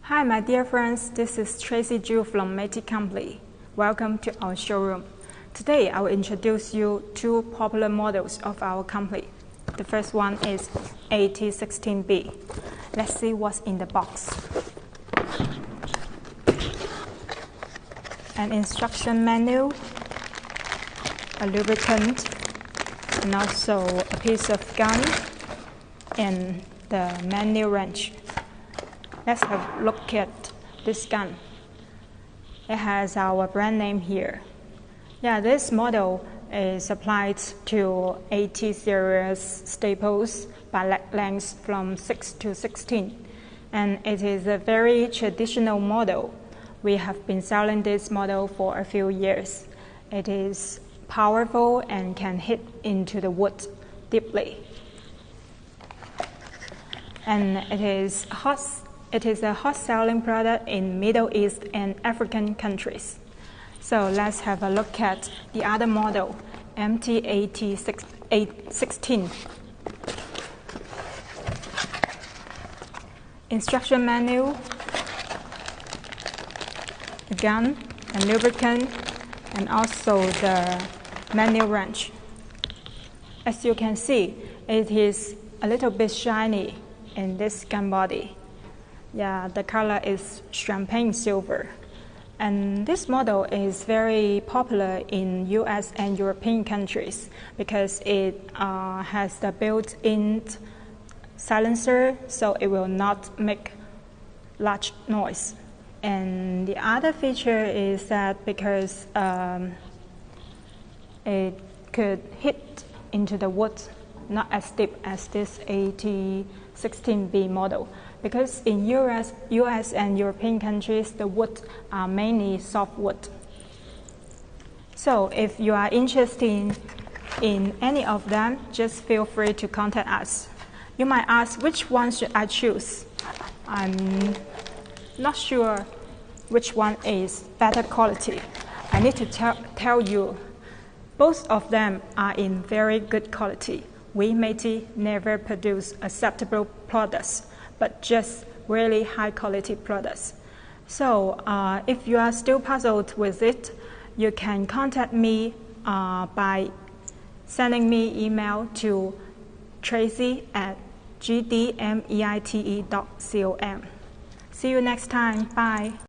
Hi my dear friends, this is Tracy Ju from Meite Company. Welcome to our showroom. Today I will introduce you two popular models of our company. The first one is MT16B. Let's see what's in the box. An instruction manual, a lubricant, and also a piece of gun and the manual wrench. Let's have a look at this gun. It has our brand name here. This model is applied to 80 series staples by leg lengths from 6 to 16. And it is a very traditional model. We have been selling this model for a few years. It is powerful and can hit into the wood deeply. And it is a hot-selling product in Middle East and African countries. So let's have a look at the other model, MT8016. Instruction manual, a gun, a lubricant, and also the manual wrench. As you can see, it is a little bit shiny in this gun body. The color is champagne silver. And this model is very popular in US and European countries because it has the built-in silencer, so it will not make large noise. And the other feature is that because it could hit into the wood not as deep as this MT16B model. Because in US and European countries, the wood are mainly softwood. So if you are interested in any of them, just feel free to contact us. You might ask, which one should I choose? I'm not sure which one is better quality. I need to tell you, both of them are in very good quality. We Meite never produce acceptable products, but just really high quality products. So if you are still puzzled with it, you can contact me by sending me email to tracy@gdmeite.com. See you next time. Bye.